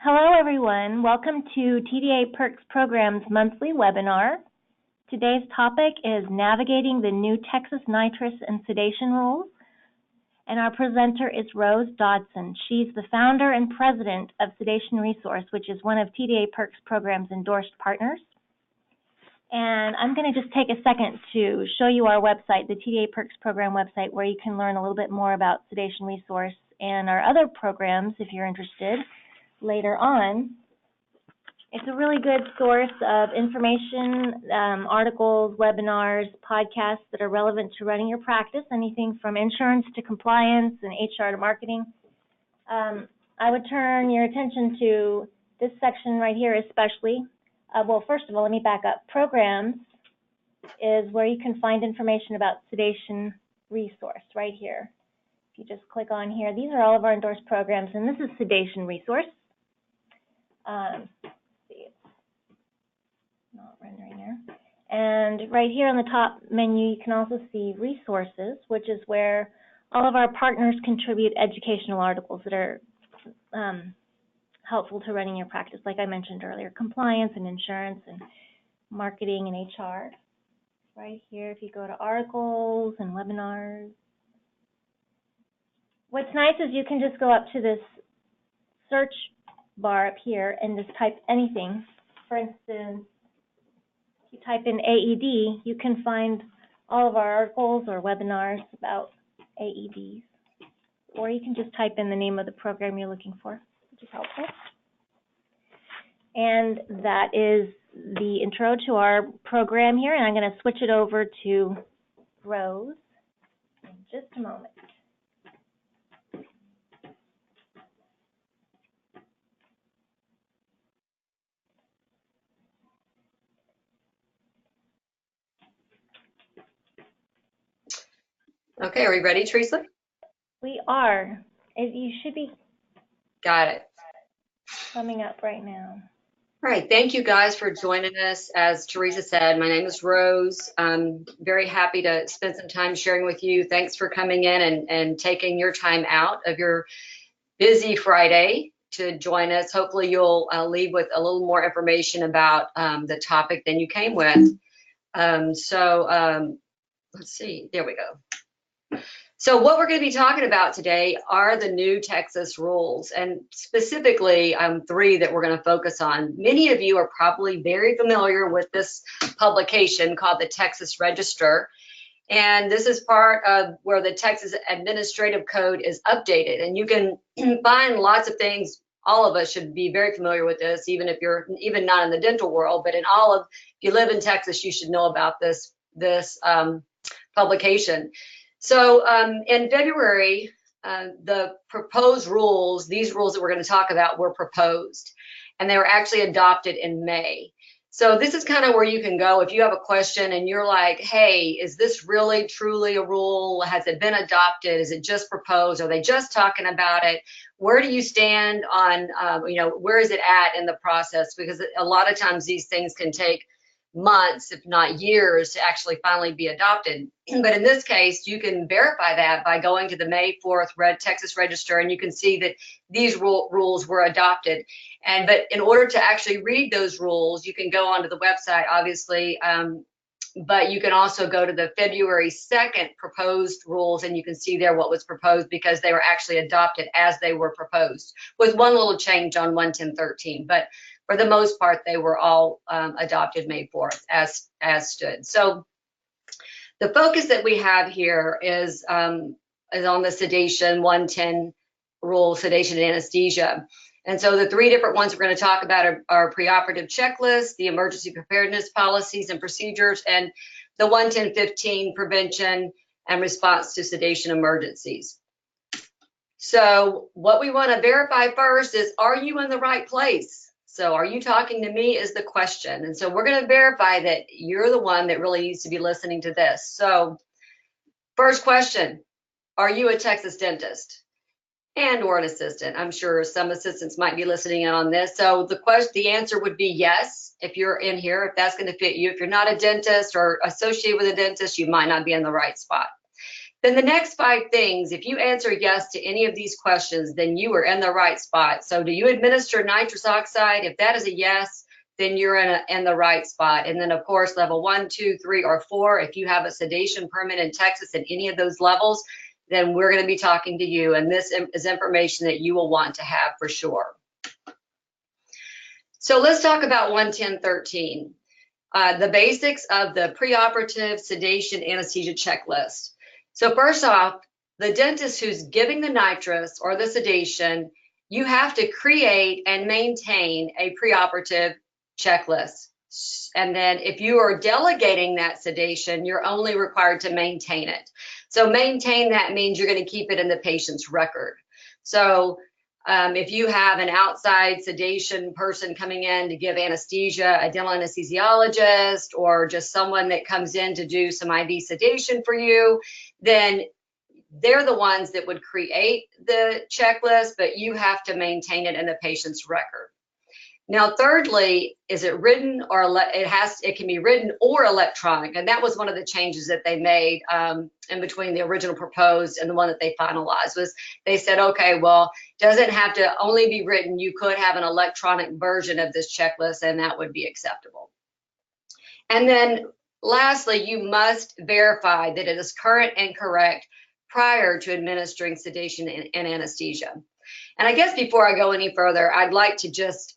Hello, everyone. Welcome to TDA Perks Program's monthly webinar. Today's topic is navigating the new Texas Nitrous and Sedation rules. And our presenter is Rose Dodson. She's the founder and president of Sedation Resource, which is one of TDA Perks Program's endorsed partners. And I'm going to just take a second to show you our website, the TDA Perks Program website, where you can learn a little bit more about Sedation Resource and our other programs if you're interested later on. It's a really good source of information, articles, webinars, podcasts that are relevant to running your practice, anything from insurance to compliance and HR to marketing. I would turn your attention to this section right here especially. Well, first of all, let me back up. Programs is where you can find information about Sedation Resource right here. If you just click on here, these are all of our endorsed programs, and this is Sedation Resource. Let's see, it's not rendering there. And right here on the top menu, you can also see resources, which is where all of our partners contribute educational articles that are helpful to running your practice, like I mentioned earlier, compliance and insurance and marketing and HR. Right here, if you go to articles and webinars. What's nice is you can just go up to this search bar up here and just type anything. For instance, if you type in AED, you can find all of our articles or webinars about AEDs. Or you can just type in the name of the program you're looking for, which is helpful. And that is the intro to our program here, and I'm going to switch it over to Rose in just a moment. Okay, are we ready, Teresa? We are. You should be. Got it. Coming up right now. All right, thank you guys for joining us. As Teresa said, my name is Rose. I'm very happy to spend some time sharing with you. Thanks for coming in and taking your time out of your busy Friday to join us. Hopefully you'll leave with a little more information about the topic than you came with. Let's see, there we go. So what we're going to be talking about today are the new Texas rules, and specifically three that we're going to focus on. Many of you are probably very familiar with this publication called the Texas Register, and this is part of where the Texas Administrative Code is updated, and you can find lots of things. All of us should be very familiar with this, even if you're even not in the dental world, but if you live in Texas, you should know about this publication. So in February, the proposed rules, these rules that we're going to talk about, were proposed, and they were actually adopted in May. So this is kind of where you can go if you have a question and you're like, hey, is this really truly a rule? Has it been adopted? Is it just proposed? Are they just talking about it? Where do you stand on, where is it at in the process? Because a lot of times these things can take months, if not years, to actually finally be adopted. But in this case, you can verify that by going to the May 4th Texas Register, and you can see that these rules were adopted. But in order to actually read those rules, you can go onto the website, obviously, but you can also go to the February 2nd proposed rules, and you can see there what was proposed, because they were actually adopted as they were proposed, with one little change on 11013. But for the most part, they were all adopted May 4th as stood. So the focus that we have here is on the sedation 110 rule, sedation and anesthesia. And so the three different ones we're going to talk about are preoperative checklist, the emergency preparedness policies and procedures, and the 11015 prevention and response to sedation emergencies. So what we want to verify first is, are you in the right place? So are you talking to me is the question. And so we're going to verify that you're the one that really needs to be listening to this. So first question, are you a Texas dentist and or an assistant? I'm sure some assistants might be listening in on this. So the answer would be yes, if you're in here, if that's going to fit you. If you're not a dentist or associated with a dentist, you might not be in the right spot. Then the next 5 things, if you answer yes to any of these questions, then you are in the right spot. So do you administer nitrous oxide? If that is a yes, then you're in the right spot. And then of course, level 1, 2, 3, or 4, if you have a sedation permit in Texas in any of those levels, then we're going to be talking to you. And this is information that you will want to have for sure. So let's talk about 110.13, the basics of the preoperative sedation anesthesia checklist. So first off, the dentist who's giving the nitrous or the sedation, you have to create and maintain a preoperative checklist. And then if you are delegating that sedation, you're only required to maintain it. So maintain, that means you're going to keep it in the patient's record. So if you have an outside sedation person coming in to give anesthesia, a dental anesthesiologist, or just someone that comes in to do some IV sedation for you, then they're the ones that would create the checklist, but you have to maintain it in the patient's record. Now, thirdly, is it written or it can be written or electronic, and that was one of the changes that they made in between the original proposed and the one that they finalized. Was they said, okay, well, doesn't have to only be written. You could have an electronic version of this checklist, and that would be acceptable. And then, lastly, you must verify that it is current and correct prior to administering sedation and anesthesia. And I guess before I go any further, I'd like to just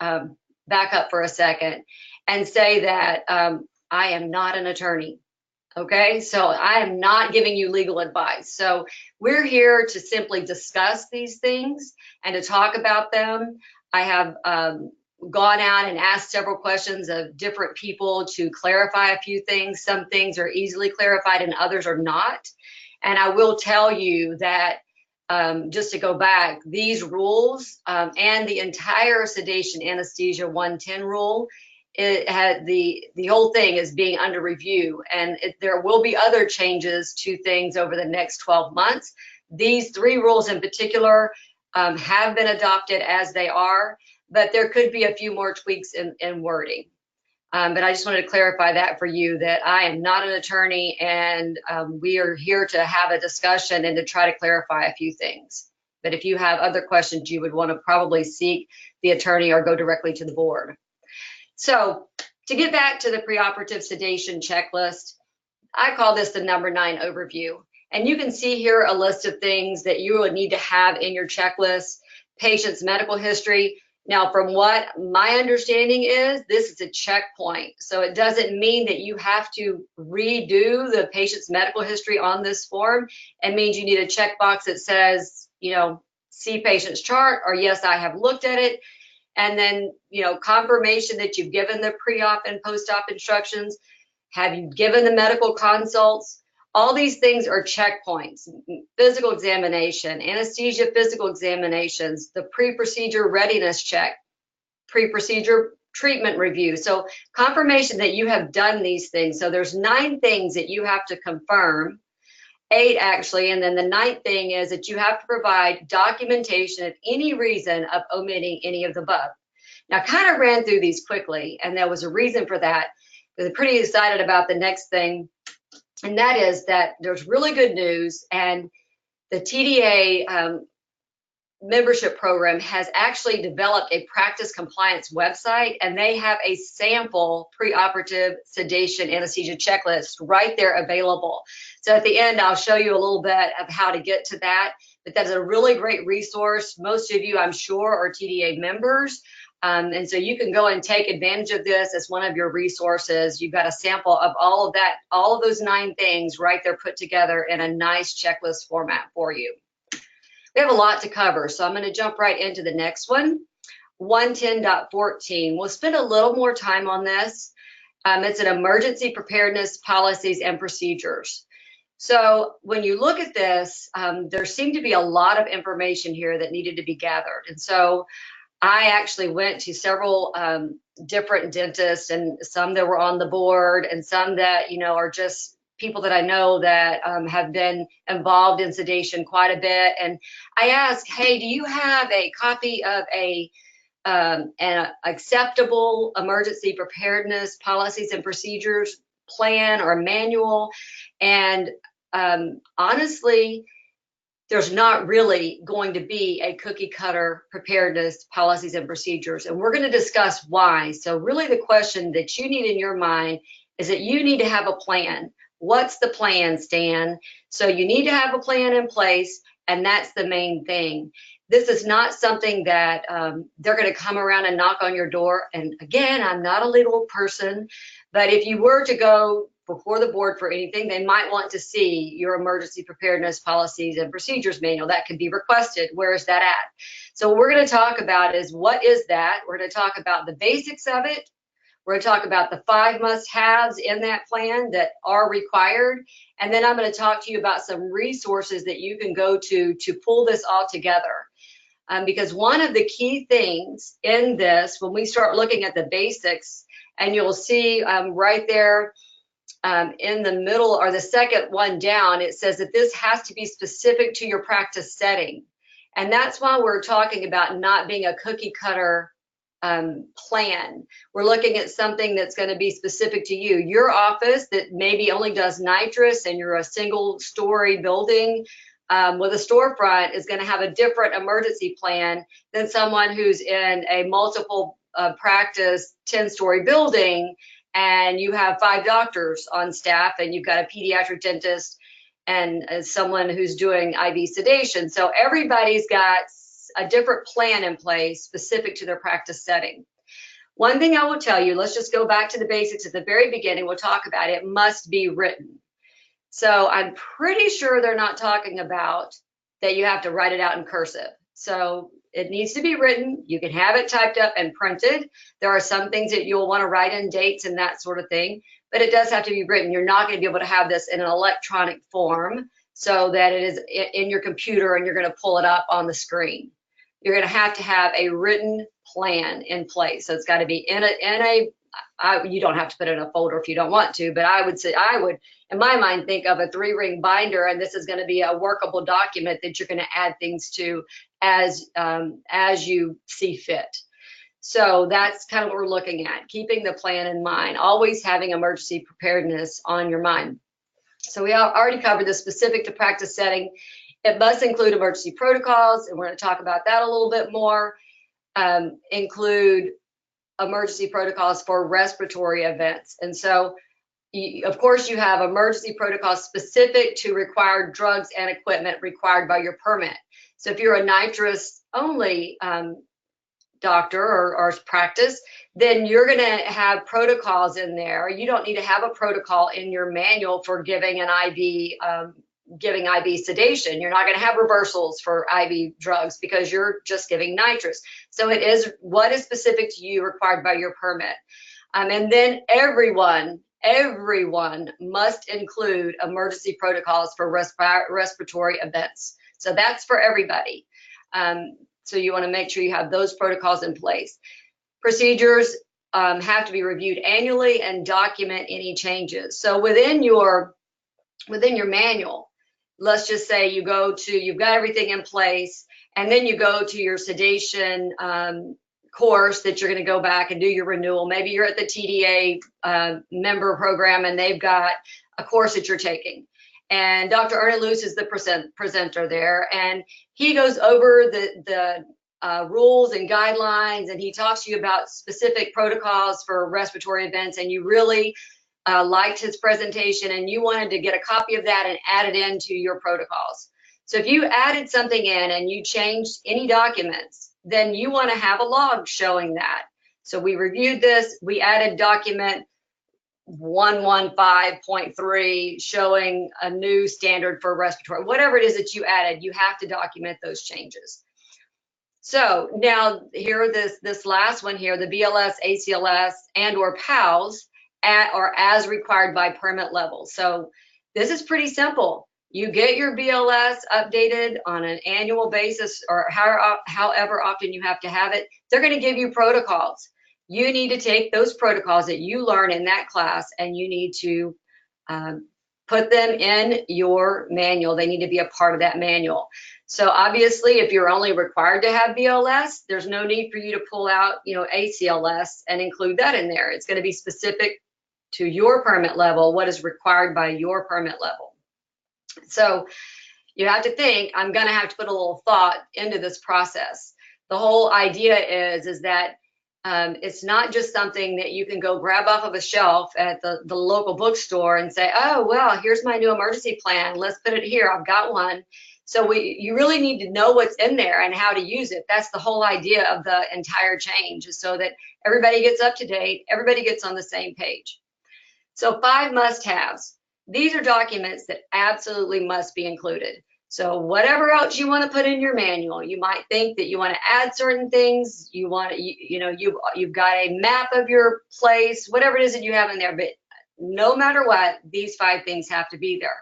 back up for a second and say that I am not an attorney, okay? So I am not giving you legal advice. So we're here to simply discuss these things and to talk about them. I have gone out and asked several questions of different people to clarify a few things. Some things are easily clarified and others are not. And I will tell you that just to go back, these rules and the entire sedation anesthesia 110 rule, it had the whole thing is being under review, and there will be other changes to things over the next 12 months. These 3 rules in particular have been adopted as they are, but there could be a few more tweaks in wording. But I just wanted to clarify that for you, that I am not an attorney, and we are here to have a discussion and to try to clarify a few things. But if you have other questions, you would want to probably seek the attorney or go directly to the board. So to get back to the preoperative sedation checklist, I call this the number 9 overview. And you can see here a list of things that you would need to have in your checklist. Patient's medical history. Now, from what my understanding is, this is a checkpoint. So it doesn't mean that you have to redo the patient's medical history on this form. It means you need a checkbox that says, see patient's chart, or yes, I have looked at it. And then, confirmation that you've given the pre-op and post-op instructions. Have you given the medical consults? All these things are checkpoints. Physical examination, anesthesia physical examinations, the pre-procedure readiness check, pre-procedure treatment review. So confirmation that you have done these things. So there's 9 things that you have to confirm, 8 actually, and then the 9th thing is that you have to provide documentation of any reason of omitting any of the above. Now, I kind of ran through these quickly, and there was a reason for that. I'm pretty excited about the next thing. And that is that there's really good news, and the TDA membership program has actually developed a practice compliance website, and they have a sample preoperative sedation anesthesia checklist right there available. So at the end, I'll show you a little bit of how to get to that, but that's a really great resource. Most of you, I'm sure, are TDA members. And so you can go and take advantage of this as one of your resources. You've got a sample of all of that, all of those 9 things right there put together in a nice checklist format for you. We have a lot to cover, so I'm going to jump right into the next one, 110.14. We'll spend a little more time on this. It's an emergency preparedness policies and procedures. So when you look at this, there seemed to be a lot of information here that needed to be gathered. And so I actually went to several different dentists, and some that were on the board and some that, are just people that I know that have been involved in sedation quite a bit. And I asked, hey, do you have a copy of an acceptable emergency preparedness policies and procedures plan or manual? And honestly, there's not really going to be a cookie cutter preparedness policies and procedures. And we're going to discuss why. So really the question that you need in your mind is that you need to have a plan. What's the plan, Stan? So you need to have a plan in place, and that's the main thing. This is not something that they're going to come around and knock on your door. And again, I'm not a legal person, but if you were to go before the board for anything, they might want to see your emergency preparedness policies and procedures manual. That can be requested. Where is that at? So what we're going to talk about is, what is that? We're going to talk about the basics of it. We're going to talk about the 5 must-haves in that plan that are required. And then I'm going to talk to you about some resources that you can go to pull this all together. Because one of the key things in this, when we start looking at the basics, and you'll see right there in the middle, or the second one down, it says that this has to be specific to your practice setting. And that's why we're talking about not being a cookie cutter plan. We're looking at something that's going to be specific to you. Your office that maybe only does nitrous, and you're a single story building with a storefront, is going to have a different emergency plan than someone who's in a multiple practice 10-story building, and you have 5 doctors on staff, and you've got a pediatric dentist and someone who's doing IV sedation. So everybody's got a different plan in place specific to their practice setting. One thing I will tell you, let's just go back to the basics at the very beginning. We'll talk about it must be written. So I'm pretty sure they're not talking about that you have to write it out in cursive. So it needs to be written. You can have it typed up and printed. There are some things that you'll want to write in dates and that sort of thing, but it does have to be written. You're not going to be able to have this in an electronic form so that it is in your computer and you're going to pull it up on the screen. You're going to have a written plan in place. So it's got to be you don't have to put it in a folder if you don't want to, but I would, in my mind, think of a 3-ring binder, and this is going to be a workable document that you're going to add things to as you see fit. So that's kind of what we're looking at, keeping the plan in mind, always having emergency preparedness on your mind. So we already covered the specific to practice setting. It must include emergency protocols, and we're going to talk about that a little bit more. Include emergency protocols for respiratory events. And so, of course, you have emergency protocols specific to required drugs and equipment required by your permit. So if you're a nitrous only doctor or practice, then you're going to have protocols in there. You don't need to have a protocol in your manual for giving an IV sedation. You're not going to have reversals for IV drugs because you're just giving nitrous. So it is what is specific to you, required by your permit. And then everyone must include emergency protocols for respiratory events. So that's for everybody. So you want to make sure you have those protocols in place. Procedures have to be reviewed annually and document any changes. So within your manual, let's just say you've got everything in place, and then you go to your sedation course that you're going to go back and do your renewal. Maybe you're at the TDA member program and they've got a course that you're taking. And Dr. Ernie Luce is the presenter there, and he goes over the rules and guidelines, and he talks to you about specific protocols for respiratory events, and you really liked his presentation and you wanted to get a copy of that and add it into your protocols. So if you added something in and you changed any documents, then you want to have a log showing that. So we reviewed this, we added document 115.3 showing a new standard for respiratory, whatever it is that you added, you have to document those changes. So now here, this last one here, the BLS, ACLS, and or PALS or as required by permit level. So this is pretty simple. You get your BLS updated on an annual basis, or however often you have to have it. They're going to give you protocols. You need to take those protocols that you learn in that class, and you need to put them in your manual. They need to be a part of that manual. So obviously, if you're only required to have BLS, there's no need for you to pull out, ACLS and include that in there. It's going to be specific to your permit level, what is required by your permit level. So you have to think, I'm going to have to put a little thought into this process. The whole idea is that it's not just something that you can go grab off of a shelf at the local bookstore and say, oh, well, here's my new emergency plan. Let's put it here. I've got one. So you really need to know what's in there and how to use it. That's the whole idea of the entire change, is so that everybody gets up to date, everybody gets on the same page. So 5 must-haves. These are documents that absolutely must be included. So whatever else you want to put in your manual, you might think that you want to add certain things, you've got a map of your place, whatever it is that you have in there, but no matter what, these 5 things have to be there.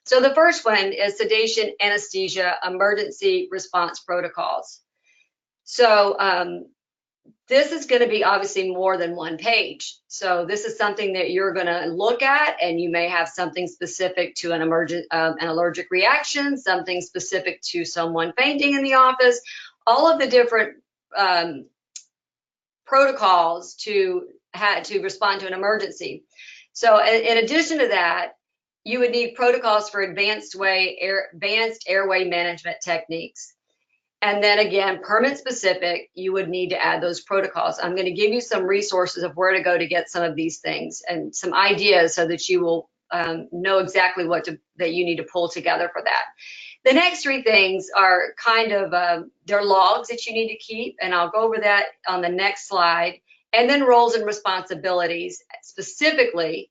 So the first one is sedation, anesthesia, emergency response protocols. So this is going to be obviously more than 1 page. So this is something that you're going to look at, and you may have something specific to an allergic reaction, something specific to someone fainting in the office, all of the different protocols to respond to an emergency. So in addition to that, you would need protocols for advanced airway management techniques. And then again, permit specific, you would need to add those protocols. I'm going to give you some resources of where to go to get some of these things and some ideas so that you will know exactly that you need to pull together for that. The next 3 things are kind of, they're logs that you need to keep, and I'll go over that on the next slide. And then roles and responsibilities, specifically,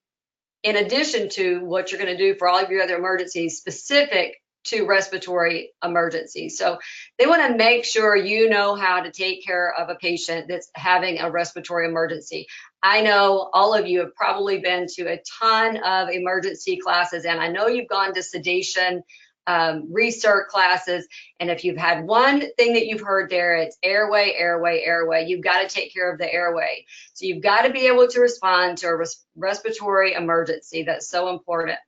in addition to what you're going to do for all of your other emergencies, specific to respiratory emergencies. So they want to make sure you know how to take care of a patient that's having a respiratory emergency. I know all of you have probably been to a ton of emergency classes, and I know you've gone to sedation research classes, and if you've had one thing that you've heard there, it's airway, airway, airway. You've got to take care of the airway. So you've got to be able to respond to a respiratory emergency. That's so important.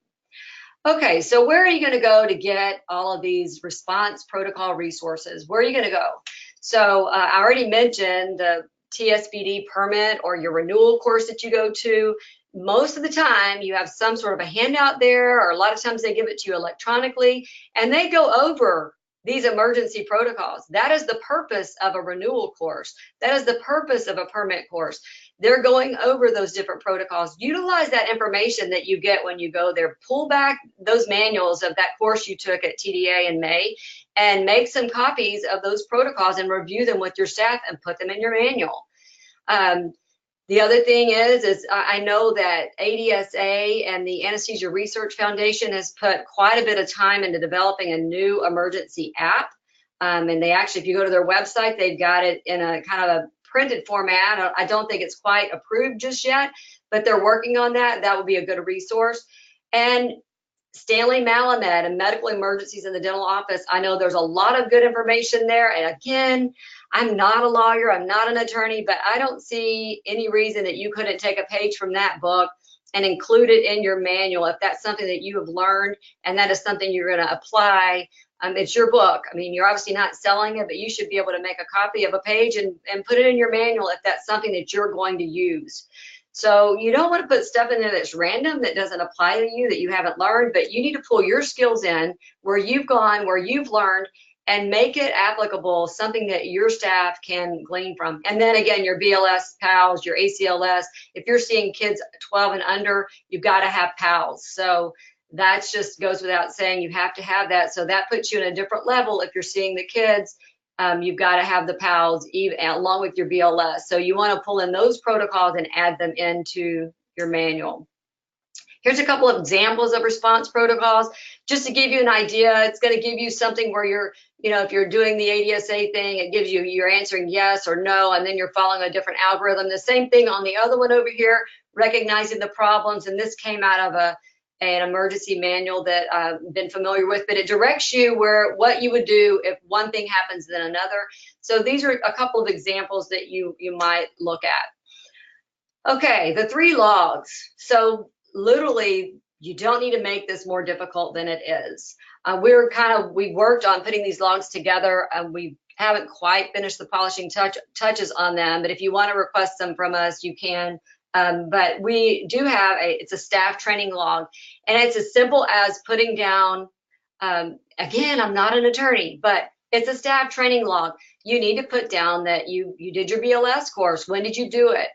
Okay, so where are you going to go to get all of these response protocol resources? Where are you going to go? So I already mentioned the TSPD permit or your renewal course that you go to. Most of the time you have some sort of a handout there, or a lot of times they give it to you electronically, and they go over these emergency protocols. That is the purpose of a renewal course. That is the purpose of a permit course. They're going over those different protocols. Utilize that information that you get when you go there. Pull back those manuals of that course you took at TDA in May and make some copies of those protocols and review them with your staff and put them in your manual. The other thing is I know that ADSA and the Anesthesia Research Foundation has put quite a bit of time into developing a new emergency app. And they actually, if you go to their website, they've got it in a kind of a printed format. I don't think it's quite approved just yet, but they're working on that. That would be a good resource. And Stanley Malamed and medical emergencies in the dental office. I know there's a lot of good information there. And again, I'm not a lawyer, I'm not an attorney, but I don't see any reason that you couldn't take a page from that book and include it in your manual if that's something that you have learned and that is something you're going to apply. It's your book. I mean, you're obviously not selling it, but you should be able to make a copy of a page and put it in your manual if that's something that you're going to use. So you don't want to put stuff in there that's random, that doesn't apply to you, that you haven't learned, but you need to pull your skills in where you've gone, where you've learned, and make it applicable, something that your staff can glean from. And then again, your BLS PALS, your ACLS, if you're seeing kids 12 and under, you've got to have PALS. So that just goes without saying, you have to have that. So that puts you in a different level. If you're seeing the kids, you've got to have the PALS along with your BLS. So you want to pull in those protocols and add them into your manual. Here's a couple of examples of response protocols, just to give you an idea. It's going to give you something where you're, if you're doing the ADSA thing, it gives you, you're answering yes or no, and then you're following a different algorithm. The same thing on the other one over here, recognizing the problems. And this came out of an emergency manual that I've been familiar with, but it directs you what you would do if one thing happens then another. So these are a couple of examples that you might look at. Okay, the 3 logs. So literally, you don't need to make this more difficult than it is. We worked on putting these logs together. We haven't quite finished the polishing touches on them, but if you want to request them from us, you can. But we do have it's a staff training log, and it's as simple as putting down Again, I'm not an attorney, but it's a staff training log. You need to put down that you did your BLS course. When did you do it?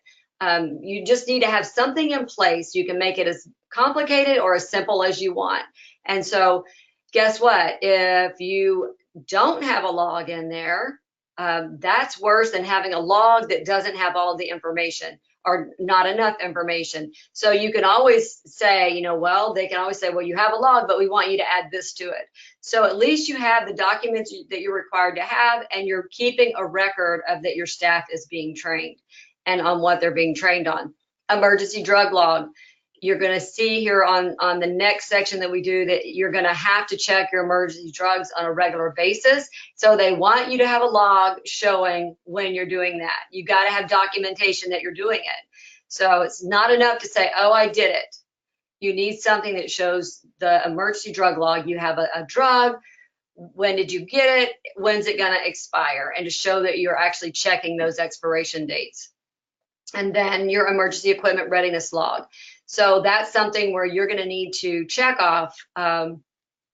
You just need to have something in place. You can make it as complicated or as simple as you want. And so guess what? If you don't have a log in there, that's worse than having a log that doesn't have all of the information or not enough information. So you can always say, you know, well, they can always say, well, you have a log, but we want you to add this to it. So at least you have the documents that you're required to have, and you're keeping a record of that your staff is being trained and on what they're being trained on. Emergency drug log. You're going to see here on the next section that we do that you're going to have to check your emergency drugs on a regular basis. So they want you to have a log showing when you're doing that. You got to have documentation that you're doing it. So it's not enough to say, oh, I did it. You need something that shows the emergency drug log. You have a drug. When did you get it? When's it going to expire? And to show that you're actually checking those expiration dates. And then your emergency equipment readiness log. So that's something where you're going to need to check off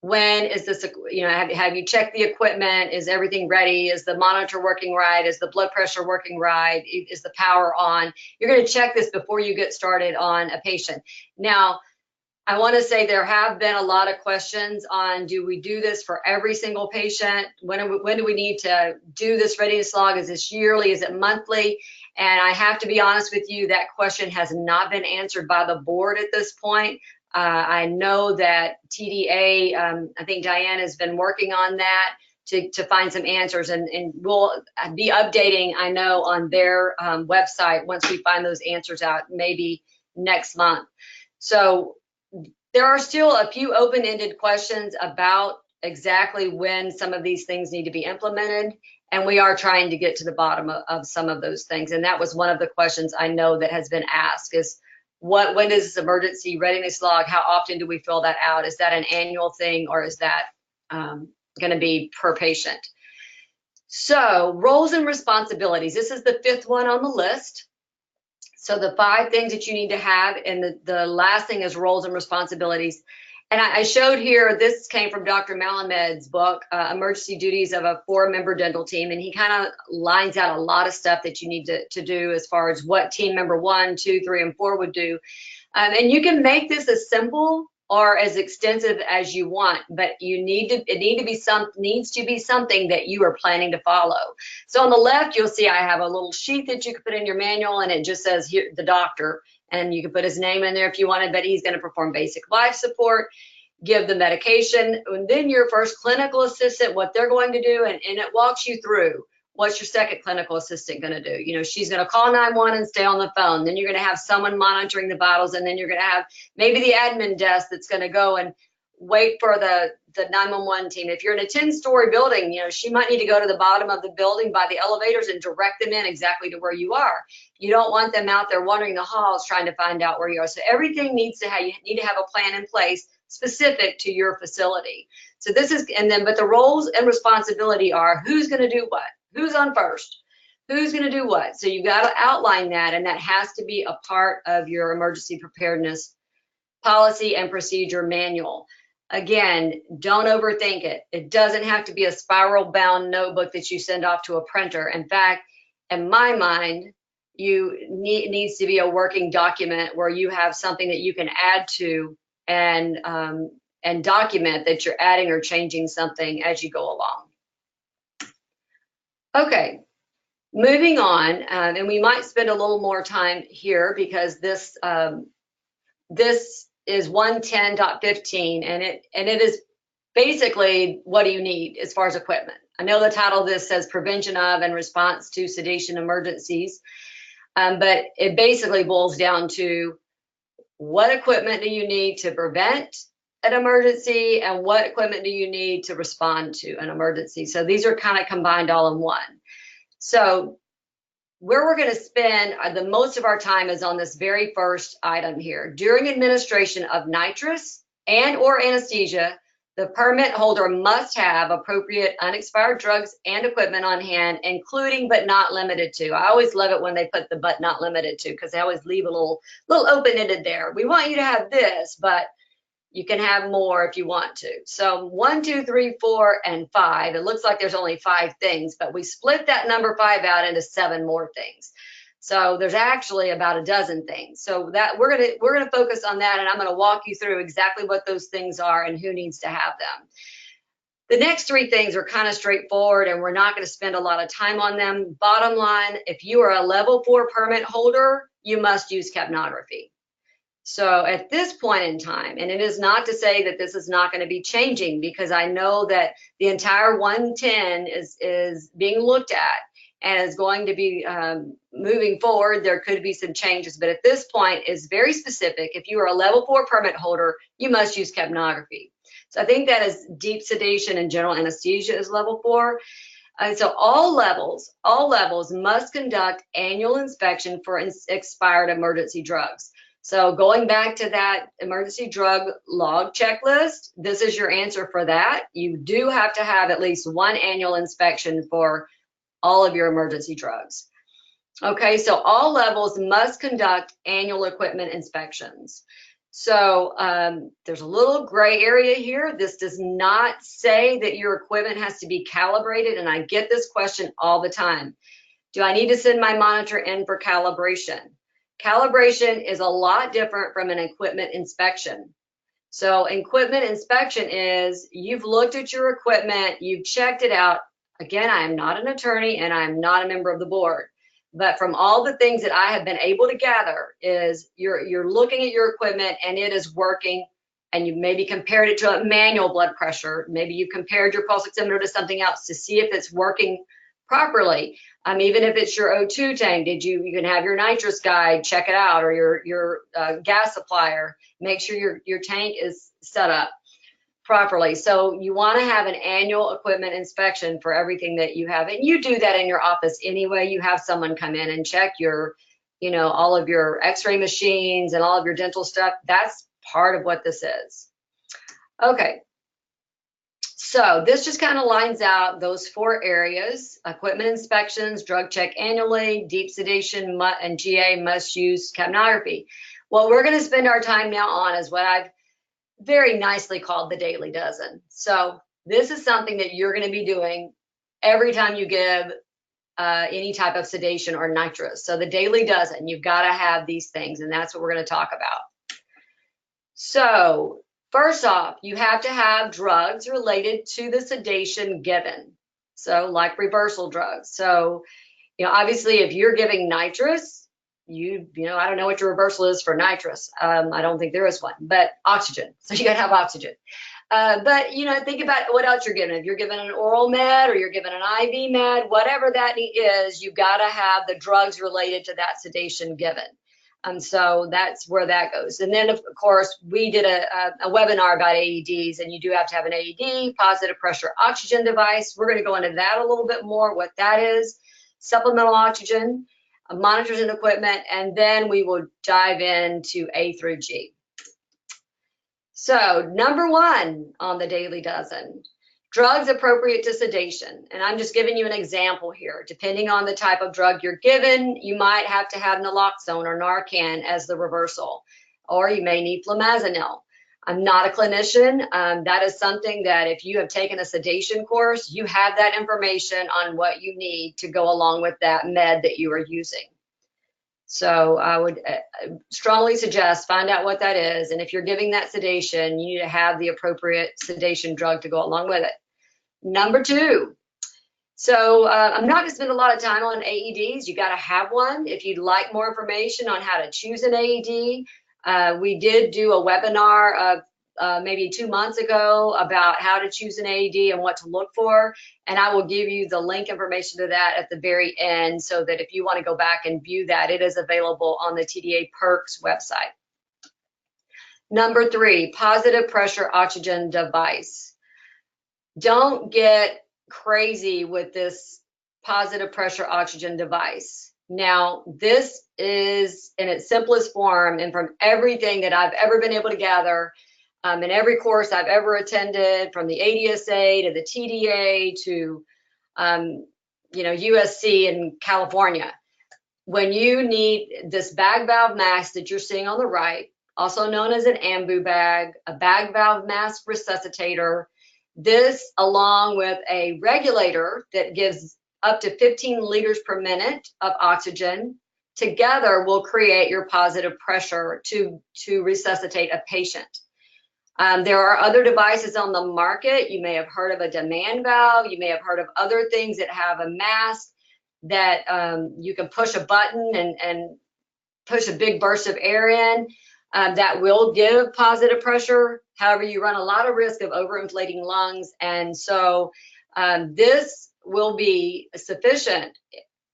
when is this, you know, have you checked the equipment? Is everything ready? Is the monitor working right? Is the blood pressure working right? Is the power on? You're going to check this before you get started on a patient. Now, I want to say there have been a lot of questions on, do we do this for every single patient? When do we need to do this readiness log? Is this yearly? Is it monthly? And I have to be honest with you, that question has not been answered by the board at this point. I know that TDA, I think Diane has been working on that to find some answers, and we'll be updating, I know, on their website once we find those answers out, maybe next month. So there are still a few open-ended questions about exactly when some of these things need to be implemented. And we are trying to get to the bottom of some of those things. And that was one of the questions I know that has been asked is, when is this emergency readiness log? How often do we fill that out? Is that an annual thing, or is that going to be per patient? So roles and responsibilities. This is the 5th one on the list. So the 5 things that you need to have, and the last thing is roles and responsibilities. And I showed here, this came from Dr. Malamed's book, Emergency Duties of a 4-Member Dental Team. And he kind of lines out a lot of stuff that you need to do as far as what team member 1, 2, 3, and 4 would do. And you can make this as simple or as extensive as you want, but it needs to be something that you are planning to follow. So on the left, you'll see I have a little sheet that you can put in your manual, and it just says here, the doctor. And you can put his name in there if you wanted, but he's going to perform basic life support, give the medication, and then your first clinical assistant, what they're going to do, and it walks you through what's your second clinical assistant going to do. You know, she's going to call 911 and stay on the phone. Then you're going to have someone monitoring the vitals, and then you're going to have maybe the admin desk that's going to go and wait for the 911 team. If you're in a 10-story building, you know, she might need to go to the bottom of the building by the elevators and direct them in exactly to where you are. You don't want them out there wandering the halls trying to find out where you are. So everything needs to have, you need to have a plan in place specific to your facility. So this is, and then, but the roles and responsibility are who's going to do what, who's on first, who's going to do what. So you got to outline that, and that has to be a part of your emergency preparedness policy and procedure manual. Again, don't overthink it. It doesn't have to be a spiral bound notebook that you send off to a printer. In fact, in my mind, needs to be a working document where you have something that you can add to and document that you're adding or changing something as you go along. Okay, moving on, and we might spend a little more time here because this is 110.15, and it is basically, what do you need as far as equipment? I know the title of this says prevention of and response to sedation emergencies, but it basically boils down to what equipment do you need to prevent an emergency, and what equipment do you need to respond to an emergency? So these are kind of combined all in one. So where we're going to spend the most of our time is on this very first item here. During administration of nitrous and or anesthesia, the permit holder must have appropriate unexpired drugs and equipment on hand, including but not limited to. I always love it when they put the but not limited to, because they always leave a little open-ended there. We want you to have this, but You can have more if you want to. So 1, 2, 3, 4, and 5. It looks like there's only 5 things, but we split that number 5 out into 7 more things. So there's actually about a dozen things. So that we're gonna focus on that, and I'm gonna walk you through exactly what those things are and who needs to have them. The next 3 things are kind of straightforward, and we're not going to spend a lot of time on them. Bottom line, if you are a level 4 permit holder, you must use capnography. So at this point in time, and it is not to say that this is not going to be changing, because I know that the entire 110 is being looked at and is going to be moving forward. There could be some changes, but at this point is very specific. If you are a level 4 permit holder, you must use capnography. So I think that is deep sedation and general anesthesia is level 4. So all levels must conduct annual inspection for expired emergency drugs. So going back to that emergency drug log checklist, this is your answer for that. You do have to have at least 1 annual inspection for all of your emergency drugs. Okay, so all levels must conduct annual equipment inspections. So there's a little gray area here. This does not say that your equipment has to be calibrated, and I get this question all the time. Do I need to send my monitor in for calibration? Calibration is a lot different from an equipment inspection. So equipment inspection is you've looked at your equipment, you've checked it out. Again, I am not an attorney and I am not a member of the board. But from all the things that I have been able to gather is you're looking at your equipment and it is working, and you maybe compared it to a manual blood pressure. Maybe you compared your pulse oximeter to something else to see if it's working properly. Even if it's your O2 tank, you can have your nitrous guide check it out, or your gas supplier, make sure your tank is set up properly. So you want to have an annual equipment inspection for everything that you have, and you do that in your office anyway. You have someone come in and check your, all of your x-ray machines and all of your dental stuff. That's part of what this is. Okay. So this just kind of lines out those 4 areas: equipment inspections, drug check annually, deep sedation, and GA must use capnography. What we're going to spend our time now on is what I've very nicely called the daily dozen. So this is something that you're going to be doing every time you give any type of sedation or nitrous. So the daily dozen, you've got to have these things, and that's what we're going to talk about. So first off, you have to have drugs related to the sedation given. So like reversal drugs. So, obviously if you're giving nitrous, I don't know what your reversal is for nitrous. I don't think there is one, but oxygen. So you got to have oxygen. But, think about what else you're giving. If you're giving an oral med or you're giving an IV med, whatever that is, you've got to have the drugs related to that sedation given. So that's where that goes. And then, of course, we did a webinar about AEDs, and you do have to have an AED, positive pressure oxygen device. We're going to go into that a little bit more, what that is, supplemental oxygen, monitors and equipment, and then we will dive into A through G. So number 1 on the daily dozen, drugs appropriate to sedation. And I'm just giving you an example here. Depending on the type of drug you're given, you might have to have naloxone or Narcan as the reversal, or you may need flumazenil. I'm not a clinician. That is something that if you have taken a sedation course, you have that information on what you need to go along with that med that you are using. So I would strongly suggest find out what that is. And if you're giving that sedation, you need to have the appropriate sedation drug to go along with it. Number 2. So I'm not going to spend a lot of time on AEDs. You got to have one. If you'd like more information on how to choose an AED, we did do a webinar maybe 2 months ago about how to choose an AED and what to look for. And I will give you the link information to that at the very end, so that if you want to go back and view that, it is available on the TDA Perks website. Number 3, positive pressure oxygen device. Don't get crazy with this positive pressure oxygen device. Now, this is in its simplest form, and from everything that I've ever been able to gather, in every course I've ever attended, from the ADSA to the TDA to, USC in California, when you need this bag valve mask that you're seeing on the right, also known as an AMBU bag, a bag valve mask resuscitator. This, along with a regulator that gives up to 15 liters per minute of oxygen, together will create your positive pressure to resuscitate a patient. There are other devices on the market. You may have heard of a demand valve. You may have heard of other things that have a mask that you can push a button and push a big burst of air in. That will give positive pressure. However, you run a lot of risk of overinflating lungs. And so this will be sufficient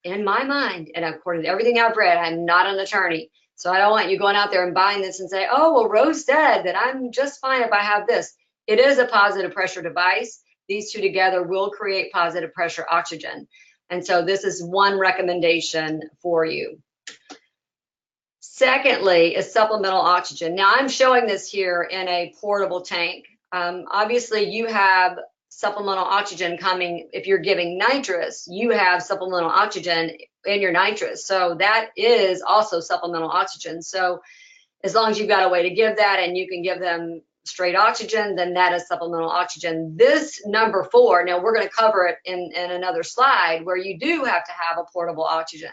in my mind. And according to everything I've read, I'm not an attorney. So I don't want you going out there and buying this and say, oh, well, Rose said that I'm just fine if I have this. It is a positive pressure device. These two together will create positive pressure oxygen. And so this is one recommendation for you. Secondly, is supplemental oxygen. Now I'm showing this here in a portable tank. Obviously you have supplemental oxygen coming. If you're giving nitrous, you have supplemental oxygen in your nitrous. So that is also supplemental oxygen. So as long as you've got a way to give that and you can give them straight oxygen, then that is supplemental oxygen. This number 4, now we're going to cover it in another slide where you do have to have a portable oxygen,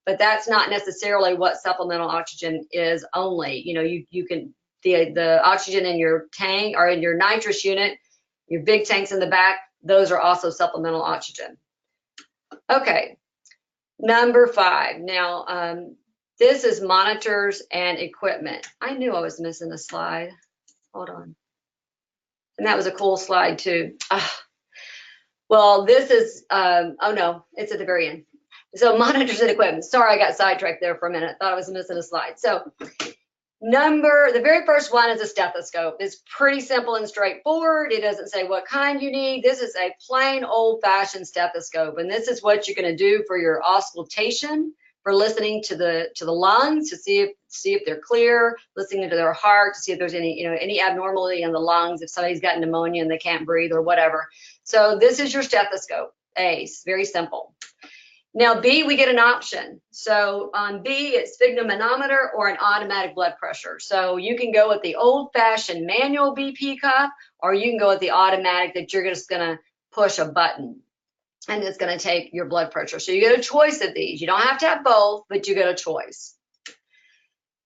but that's not necessarily what supplemental oxygen is only. You know, you can, the oxygen in your tank or in your nitrous unit, your big tanks in the back, those are also supplemental oxygen. Okay, number 5. Now, this is monitors and equipment. I knew I was missing a slide. Hold on. And that was a cool slide too. Well, this is, oh no, it's at the very end. So monitors and equipment. Sorry, I got sidetracked there for a minute. Thought I was missing a slide. So the very first one is a stethoscope. It's pretty simple and straightforward. It doesn't say what kind you need. This is a plain old-fashioned stethoscope, and this is what you're going to do for your auscultation, for listening to the lungs to see if they're clear, listening to their heart to see if there's any abnormality in the lungs, if somebody's got pneumonia and they can't breathe or whatever. So this is your stethoscope. A, very simple. Now B, we get an option. So on B, it's sphygmomanometer or an automatic blood pressure. So you can go with the old-fashioned manual BP cuff, or you can go with the automatic that you're just going to push a button and it's going to take your blood pressure. So you get a choice of these. You don't have to have both, but you get a choice.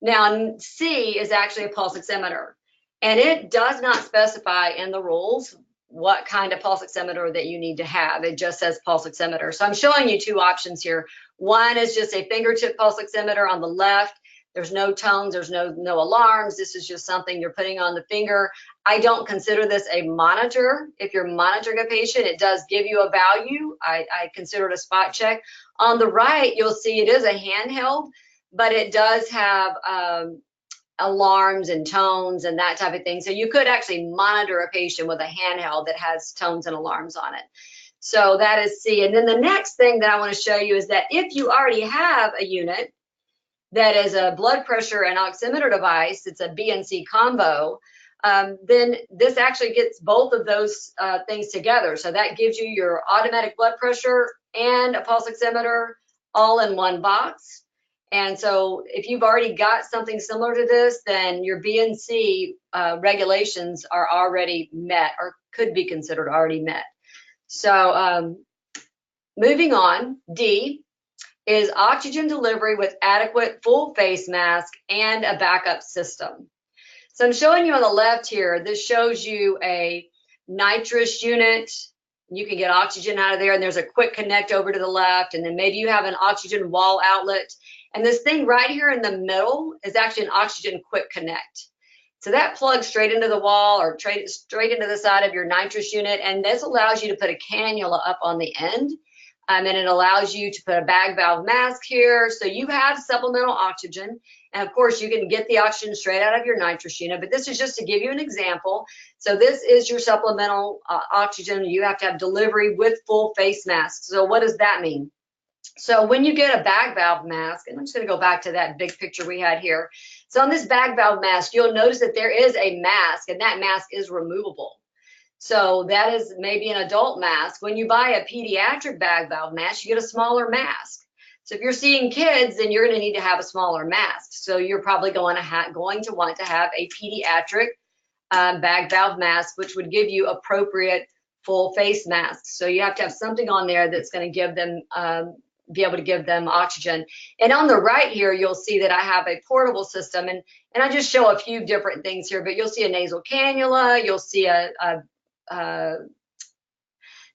Now C is actually a pulse oximeter, and it does not specify in the rules what kind of pulse oximeter that you need to have. It just says pulse oximeter. So I'm showing you 2 options here. One is just a fingertip pulse oximeter on the left. There's no tones, there's no alarms. This is just something you're putting on the finger. I don't consider this a monitor. If you're monitoring a patient, it does give you a value. I consider it a spot check. On the right, you'll see it is a handheld, but it does have alarms and tones and that type of thing. So you could actually monitor a patient with a handheld that has tones and alarms on it. So that is C. And then the next thing that I want to show you is that if you already have a unit that is a blood pressure and oximeter device, it's a B and C combo, then this actually gets both of those things together. So that gives you your automatic blood pressure and a pulse oximeter all in one box. And so if you've already got something similar to this, then your B&C regulations are already met or could be considered already met. So moving on, D is oxygen delivery with adequate full face mask and a backup system. So I'm showing you on the left here, this shows you a nitrous unit. You can get oxygen out of there, and there's a quick connect over to the left, and then maybe you have an oxygen wall outlet. And this thing right here in the middle is actually an oxygen quick connect. So that plugs straight into the wall or straight into the side of your nitrous unit, and this allows you to put a cannula up on the end, and it allows you to put a bag valve mask here. So you have supplemental oxygen, and of course you can get the oxygen straight out of your nitrous unit, but this is just to give you an example. So this is your supplemental oxygen. You have to have delivery with full face mask. So what does that mean? So when you get a bag valve mask, and I'm just going to go back to that big picture we had here. So on this bag valve mask, you'll notice that there is a mask, and that mask is removable. So that is maybe an adult mask. When you buy a pediatric bag valve mask, you get a smaller mask. So if you're seeing kids, then you're going to need to have a smaller mask. So you're probably going to want to have a pediatric bag valve mask, which would give you appropriate full face masks. So you have to have something on there that's going to give them, be able to give them oxygen. And on the right here, you'll see that I have a portable system, and I just show a few different things here, but you'll see a nasal cannula, you'll see a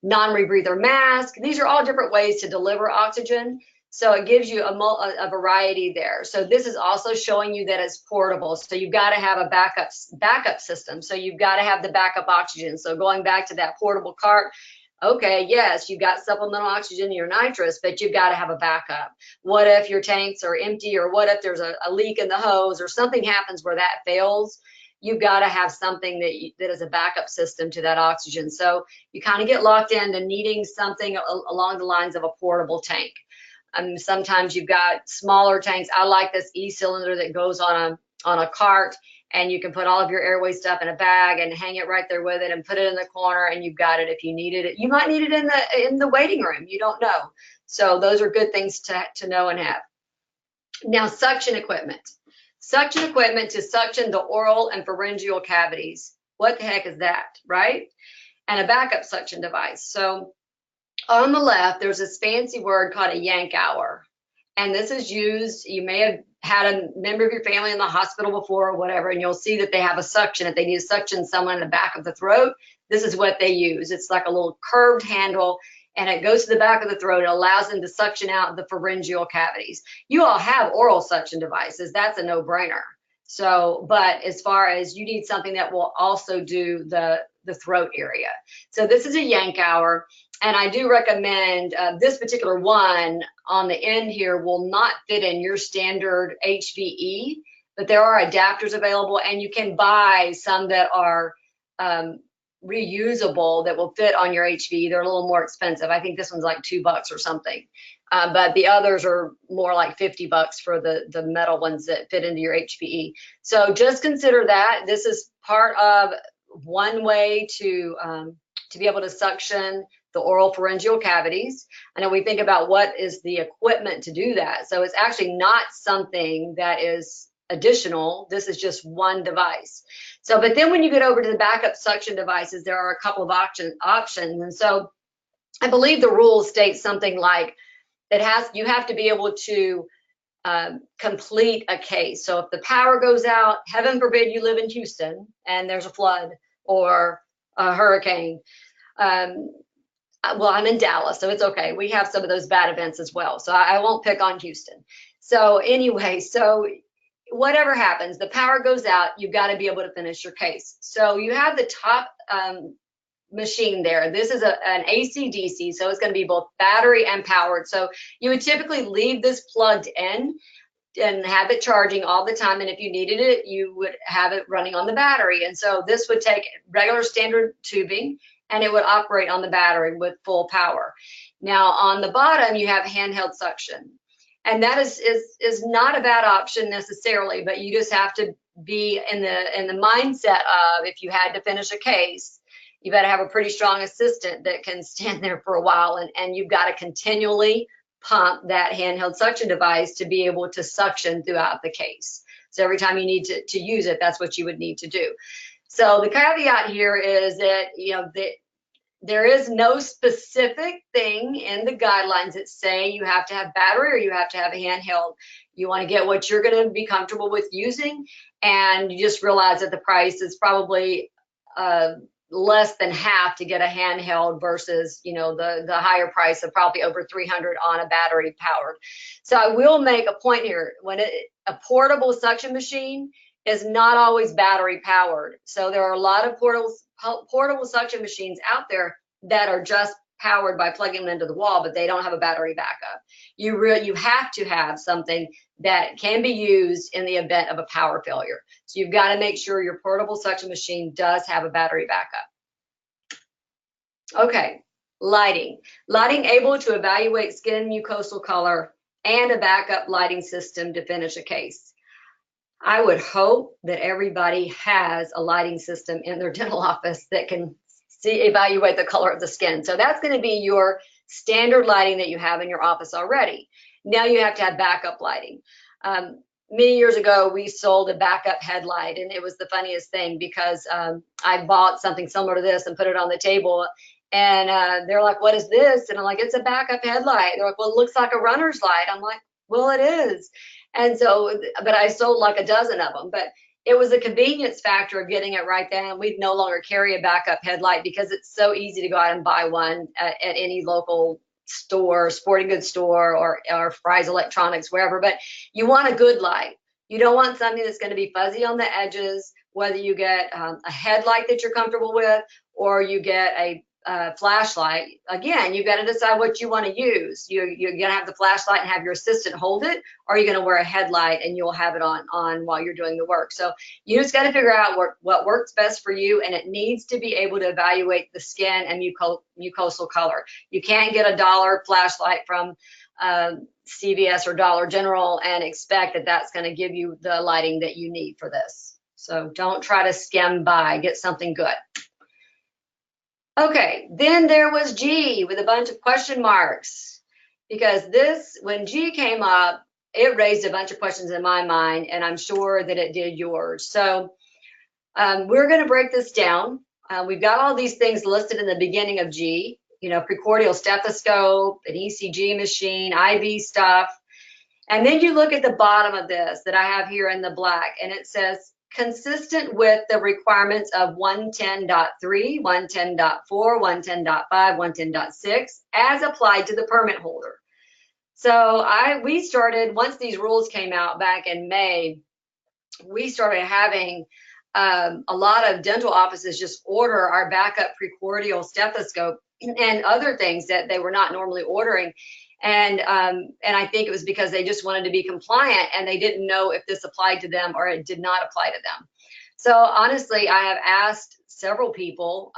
non-rebreather mask. These are all different ways to deliver oxygen. So it gives you a variety there. So this is also showing you that it's portable. So you've got to have a backup system. So you've got to have the backup oxygen. So going back to that portable cart, okay, yes, you've got supplemental oxygen in your nitrous, but you've got to have a backup. What if your tanks are empty, or what if there's a leak in the hose, or something happens where that fails? You've got to have something that is a backup system to that oxygen. So you kind of get locked into needing something along the lines of a portable tank. Sometimes you've got smaller tanks. I like this e-cylinder that goes on a cart, and you can put all of your airway stuff in a bag and hang it right there with it and put it in the corner, and you've got it if you needed it. You might need it in the waiting room. You don't know. So those are good things to know and have. Now, suction equipment. Suction equipment to suction the oral and pharyngeal cavities. What the heck is that, right? And a backup suction device. So on the left, there's this fancy word called a yank hour. And this is used, you may have had a member of your family in the hospital before or whatever, and you'll see that they have a suction. If they need to suction someone in the back of the throat, this is what they use. It's like a little curved handle, and it goes to the back of the throat. It allows them to suction out the pharyngeal cavities. You all have oral suction devices. That's a no-brainer. So, but as far as you need something that will also do the throat area. So this is a yank hour. And I do recommend this particular one on the end here will not fit in your standard HVE, but there are adapters available, and you can buy some that are reusable that will fit on your HVE. They're a little more expensive. I think this one's like $2 or something, but the others are more like $50 for the metal ones that fit into your HVE. So just consider that. This is part of one way to be able to suction the oral pharyngeal cavities. I know we think about what is the equipment to do that. So it's actually not something that is additional. This is just one device. So, but then when you get over to the backup suction devices, there are a couple of options. And so I believe the rules state something like you have to be able to complete a case. So if the power goes out, heaven forbid you live in Houston and there's a flood or a hurricane. Well, I'm in Dallas, so it's okay. We have some of those bad events as well. So I won't pick on Houston. So anyway, so whatever happens, the power goes out, you've got to be able to finish your case. So you have the top machine there. This is an AC/DC, so it's going to be both battery and powered. So you would typically leave this plugged in and have it charging all the time. And if you needed it, you would have it running on the battery. And so this would take regular standard tubing, and it would operate on the battery with full power. Now on the bottom, you have handheld suction. And that is not a bad option necessarily, but you just have to be in the mindset of, if you had to finish a case, you better have a pretty strong assistant that can stand there for a while, and you've got to continually pump that handheld suction device to be able to suction throughout the case. So every time you need to use it, that's what you would need to do. So the caveat here is that, there is no specific thing in the guidelines that say you have to have battery or you have to have a handheld. You want to get what you're going to be comfortable with using, and you just realize that the price is probably less than half to get a handheld versus, the higher price of probably over $300 on a battery powered. So I will make a point here. A portable suction machine is not always battery powered. So there are a lot of portable suction machines out there that are just powered by plugging them into the wall, but they don't have a battery backup. You have to have something that can be used in the event of a power failure. So you've got to make sure your portable suction machine does have a battery backup. Okay, lighting. Lighting able to evaluate skin mucosal color and a backup lighting system to finish a case. I would hope that everybody has a lighting system in their dental office that can evaluate the color of the skin. So that's going to be your standard lighting that you have in your office already. Now you have to have backup lighting. Many years ago, we sold a backup headlight, and it was the funniest thing because I bought something similar to this and put it on the table, and they're like, "What is this?" And I'm like, "It's a backup headlight." They're like, "Well, it looks like a runner's light." I'm like, "Well, it is." And so, but I sold like a dozen of them, but it was a convenience factor of getting it right then. We'd no longer carry a backup headlight because it's so easy to go out and buy one at any local store, sporting goods store, or Fry's Electronics, wherever. But you want a good light. You don't want something that's going to be fuzzy on the edges, whether you get a headlight that you're comfortable with or you get a flashlight. Again, you've got to decide what you want to use. You're going to have the flashlight and have your assistant hold it, or you're going to wear a headlight and you'll have it on while you're doing the work. So you just got to figure out what works best for you, and it needs to be able to evaluate the skin and mucosal color. You can't get a dollar flashlight from CVS or Dollar General and expect that that's going to give you the lighting that you need for this. So don't try to skim by, get something good. Okay, then there was G with a bunch of question marks, because this, when G came up, it raised a bunch of questions in my mind, and I'm sure that it did yours. So we're going to break this down. We've got all these things listed in the beginning of G, precordial stethoscope, an ECG machine, IV stuff. And then you look at the bottom of this that I have here in the black, and it says, consistent with the requirements of 110.3, 110.4, 110.5, 110.6, as applied to the permit holder. So we started, once these rules came out back in May, we started having a lot of dental offices just order our backup precordial stethoscope and other things that they were not normally ordering. And I think it was because they just wanted to be compliant and they didn't know if this applied to them or it did not apply to them. So honestly, I have asked several people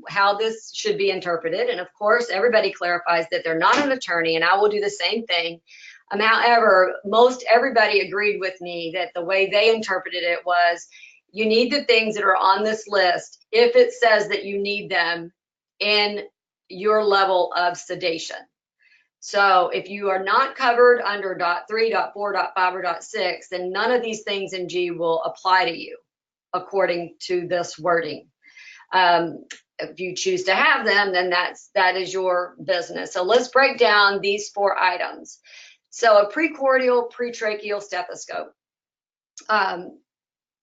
how this should be interpreted. And of course, everybody clarifies that they're not an attorney, and I will do the same thing. However, most everybody agreed with me that the way they interpreted it was, you need the things that are on this list if it says that you need them in your level of sedation. So if you are not covered under .3, .4, .5, or .6, then none of these things in G will apply to you according to this wording. If you choose to have them, then that is your business. So let's break down these 4 items. So a precordial pretracheal stethoscope.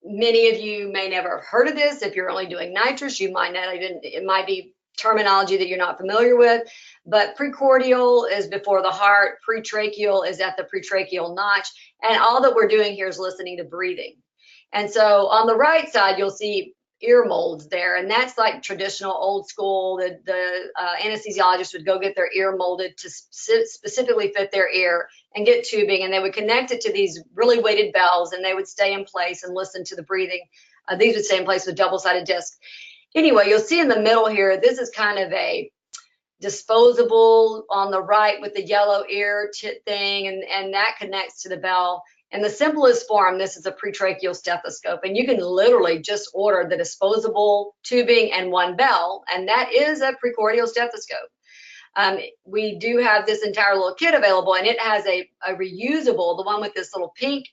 Many of you may never have heard of this. If you're only doing nitrous, you might not even, it might be terminology that you're not familiar with, but precordial is before the heart, pretracheal is at the pretracheal notch, and all that we're doing here is listening to breathing. And so on the right side, you'll see ear molds there, and that's like traditional old school. The anesthesiologist would go get their ear molded to specifically fit their ear and get tubing, and they would connect it to these really weighted bells, and they would stay in place and listen to the breathing. These would stay in place with double-sided discs. Anyway, you'll see in the middle here, this is kind of a disposable on the right with the yellow ear thing, and that connects to the bell. In the simplest form, this is a pretracheal stethoscope, and you can literally just order the disposable tubing and 1 bell, and that is a precordial stethoscope. We do have this entire little kit available, and it has a reusable, the one with this little pink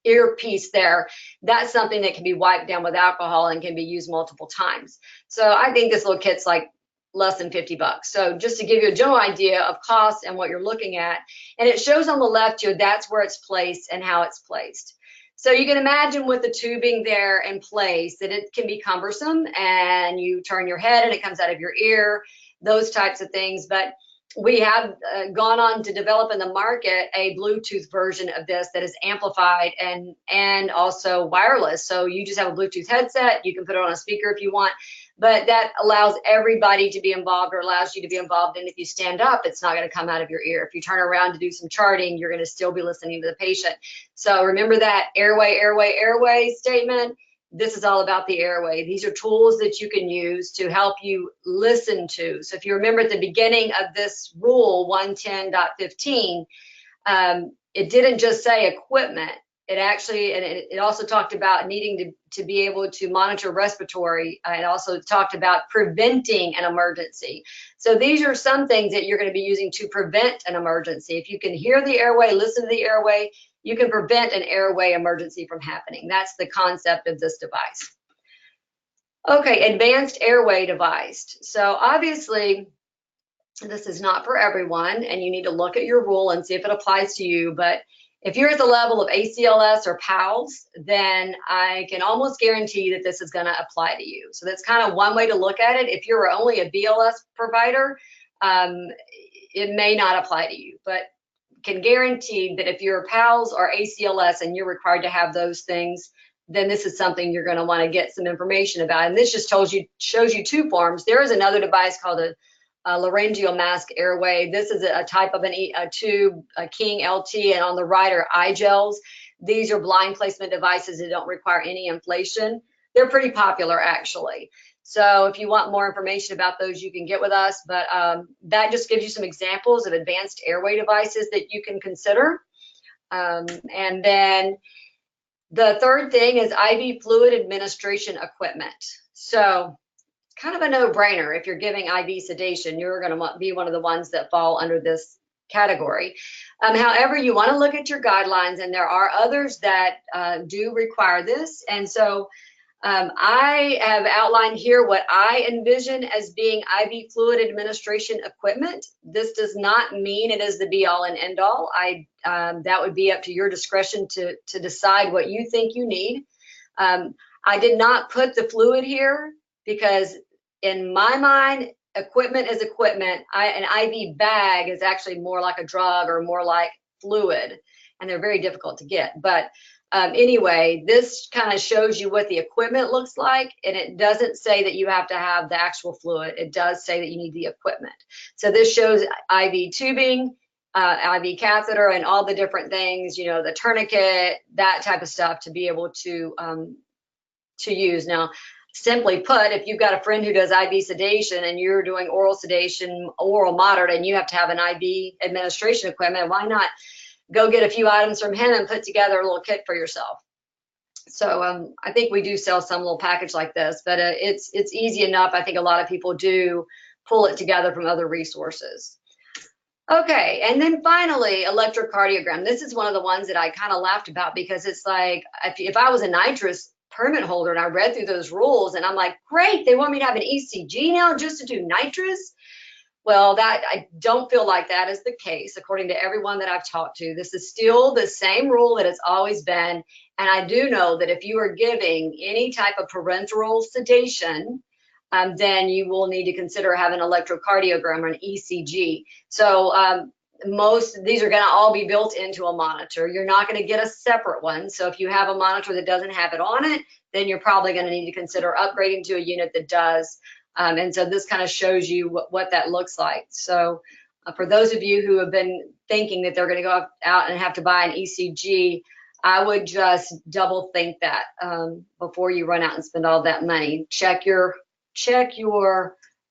earpiece there. That's something that can be wiped down with alcohol and can be used multiple times. So I think this little kit's like less than $50. So just to give you a general idea of cost and what you're looking at, and it shows on the left here, that's where it's placed and how it's placed. So you can imagine with the tubing there in place that it can be cumbersome, and you turn your head and it comes out of your ear, those types of things. But we have gone on to develop in the market a Bluetooth version of this that is amplified and also wireless. So you just have a Bluetooth headset, you can put it on a speaker if you want, but that allows everybody to be involved, or allows you to be involved. And if you stand up, it's not going to come out of your ear. If you turn around to do some charting, you're going to still be listening to the patient. So remember that airway, airway, airway statement. This is all about the airway. These are tools that you can use to help you listen to. So if you remember at the beginning of this rule 110.15, it didn't just say equipment. it actually, and it also talked about needing to be able to monitor respiratory. It also talked about preventing an emergency. So these are some things that you're going to be using to prevent an emergency. If you can hear the airway, listen to the airway, you can prevent an airway emergency from happening. That's the concept of this device. Okay, advanced airway device. So obviously, this is not for everyone, and you need to look at your rule and see if it applies to you. But if you're at the level of ACLS or PALS, then I can almost guarantee that this is going to apply to you. So that's kind of one way to look at it. If you're only a BLS provider, it may not apply to you, but can guarantee that if you're PALS or ACLS and you're required to have those things, then this is something you're going to want to get some information about. And this just shows you two forms. There is another device called a laryngeal mask airway. This is a type of a tube, a King LT, and on the right are iGels. These are blind placement devices that don't require any inflation. They're pretty popular, actually. So if you want more information about those, you can get with us. But that just gives you some examples of advanced airway devices that you can consider. And then the third thing is IV fluid administration equipment. So kind of a no-brainer. If you're giving IV sedation, you're going to be one of the ones that fall under this category. However, you want to look at your guidelines, and there are others that do require this. And so I have outlined here what I envision as being IV fluid administration equipment. This does not mean it is the be-all and end-all. That would be up to your discretion to decide what you think you need. I did not put the fluid here because in my mind, equipment is equipment. An IV bag is actually more like a drug or more like fluid, and they're very difficult to get. But anyway, this kind of shows you what the equipment looks like, and it doesn't say that you have to have the actual fluid. It does say that you need the equipment. So this shows IV tubing, IV catheter, and all the different things, you know, the tourniquet, that type of stuff to be able to use. Now, simply put, if you've got a friend who does IV sedation and you're doing oral sedation, oral moderate, and you have to have an IV administration equipment, why not go get a few items from him and put together a little kit for yourself? So I think we do sell some little package like this, but it's easy enough. I think a lot of people do pull it together from other resources. Okay, and then finally, electrocardiogram. This is one of the ones that I kind of laughed about because it's like, if I was a nitrous permit holder and I read through those rules and I'm like, great, they want me to have an ECG now just to do nitrous. Well, I don't feel like that is the case, according to everyone that I've talked to. This is still the same rule that it's always been. And I do know that if you are giving any type of parenteral sedation, then you will need to consider having an electrocardiogram or an ECG. So these are going to all be built into a monitor. You're not going to get a separate one. So if you have a monitor that doesn't have it on it, then you're probably going to need to consider upgrading to a unit that does. And so this kind of shows you what that looks like. So for those of you who have been thinking that they're going to go out and have to buy an ECG, I would just double think that before you run out and spend all that money. Check your,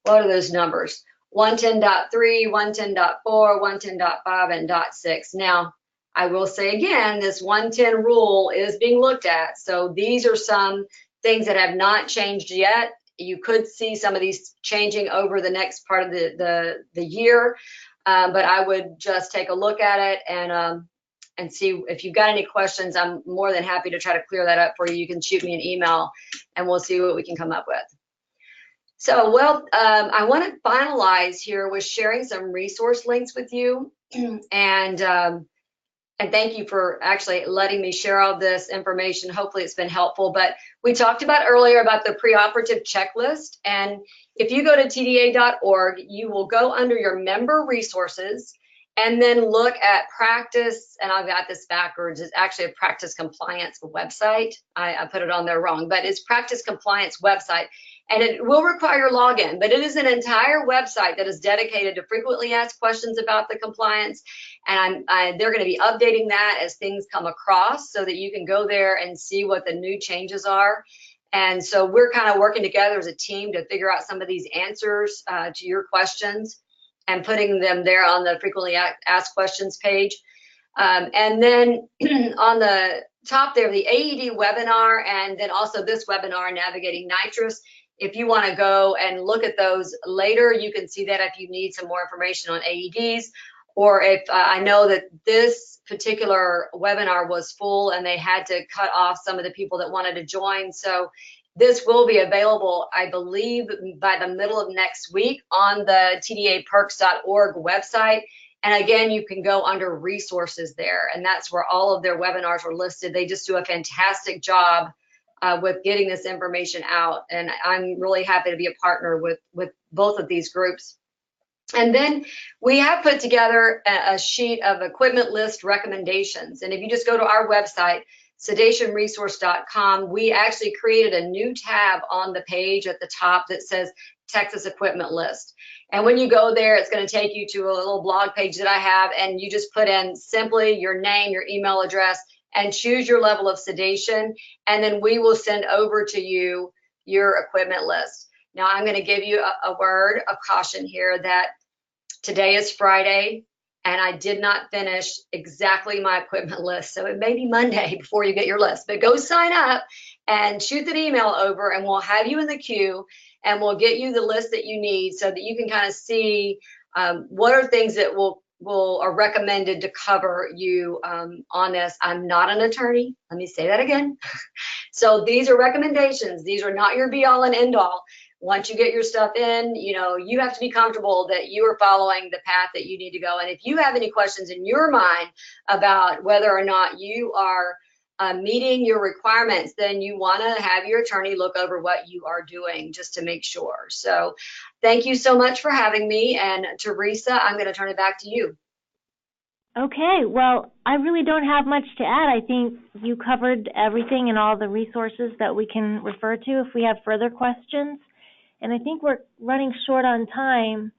what are those numbers? 110.3, 110.4, 110.5, and .6. Now, I will say again, this 110 rule is being looked at. So these are some things that have not changed yet. You could see some of these changing over the next part of the year, but I would just take a look at it and see if you've got any questions. I'm more than happy to try to clear that up for you. You can shoot me an email and we'll see what we can come up with. So, well, I want to finalize here with sharing some resource links with you, and thank you for actually letting me share all this information. Hopefully it's been helpful. But we talked about earlier about the preoperative checklist, and if you go to tda.org, you will go under your member resources and then look at practice, and I've got this backwards. It's actually a practice compliance website. I put it on there wrong, but it's practice compliance website. And it will require login, but it is an entire website that is dedicated to frequently asked questions about the compliance. And they're going to be updating that as things come across so that you can go there and see what the new changes are. And so we're kind of working together as a team to figure out some of these answers to your questions and putting them there on the frequently asked questions page. And then on top there, the AED webinar, and then also this webinar, Navigating Nitrous. If you want to go and look at those later, you can see that if you need some more information on AEDs, or if I know that this particular webinar was full and they had to cut off some of the people that wanted to join. So this will be available, I believe, by the middle of next week on the tdaperks.org website. And again, you can go under resources there, and that's where all of their webinars are listed. They just do a fantastic job with getting this information out, and I'm really happy to be a partner with both of these groups. And then we have put together a sheet of equipment list recommendations, and if you just go to our website, sedationresource.com, we actually created a new tab on the page at the top that says Texas Equipment List. And when you go there, it's going to take you to a little blog page that I have, and you just put in simply your name, your email address, and choose your level of sedation, and then we will send over to you your equipment list. Now, I'm going to give you a word of caution here that today is Friday, and I did not finish exactly my equipment list. So it may be Monday before you get your list, but go sign up and shoot that email over, and we'll have you in the queue, and we'll get you the list that you need so that you can kind of see what are things that are recommended to cover you on this. I'm not an attorney. Let me say that again. So these are recommendations. These are not your be all and end all. Once you get your stuff in, you have to be comfortable that you are following the path that you need to go. And if you have any questions in your mind about whether or not you are meeting your requirements, then you want to have your attorney look over what you are doing just to make sure. So thank you so much for having me. And Teresa, I'm going to turn it back to you. Okay, well, I really don't have much to add. I think you covered everything and all the resources that we can refer to if we have further questions. And I think we're running short on time.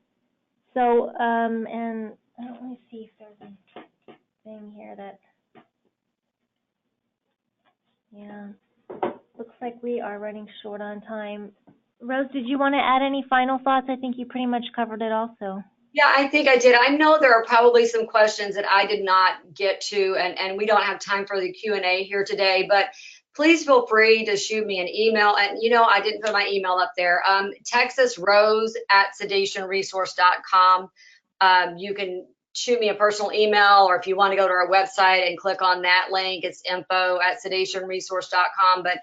So, and let me see if there's a thing here that, yeah, looks like we are running short on time. Rose, did you want to add any final thoughts? I think you pretty much covered it also. Yeah, I think I did. I know there are probably some questions that I did not get to, and we don't have time for the Q&A here today, but please feel free to shoot me an email. And, I didn't put my email up there. TexasRose@sedationresource.com. You can shoot me a personal email, or if you want to go to our website and click on that link, it's info@sedationresource.com. But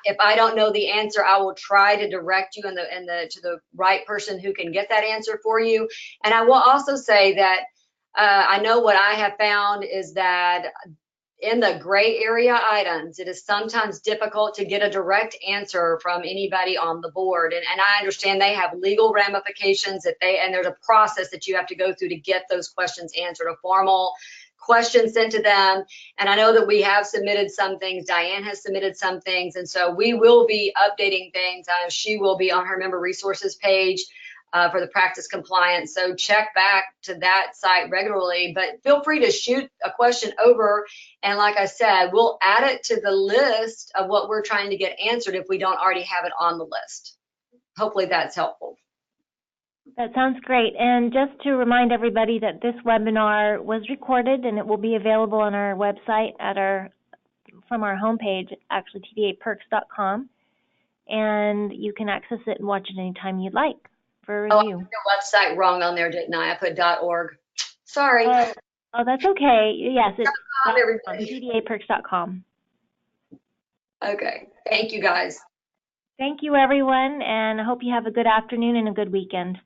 if I don't know the answer, I will try to direct you to the right person who can get that answer for you. And I will also say that I know what I have found is that in the gray area items, it is sometimes difficult to get a direct answer from anybody on the board. And I understand they have legal ramifications and there's a process that you have to go through to get those questions answered, a formal question sent to them. And I know that we have submitted some things. Diane has submitted some things. And so we will be updating things. I know she will be on her member resources page for the practice compliance. So check back to that site regularly, but feel free to shoot a question over. And like I said, we'll add it to the list of what we're trying to get answered if we don't already have it on the list. Hopefully that's helpful. That sounds great. And just to remind everybody that this webinar was recorded and it will be available on our website from our homepage, actually tdaperks.com. And you can access it and watch it anytime you'd like. For review. Oh, I put the website wrong on there, didn't I? I put .org. Sorry. Oh, that's okay. Yes, it's tdaperks.com. Okay. Thank you, guys. Thank you, everyone, and I hope you have a good afternoon and a good weekend.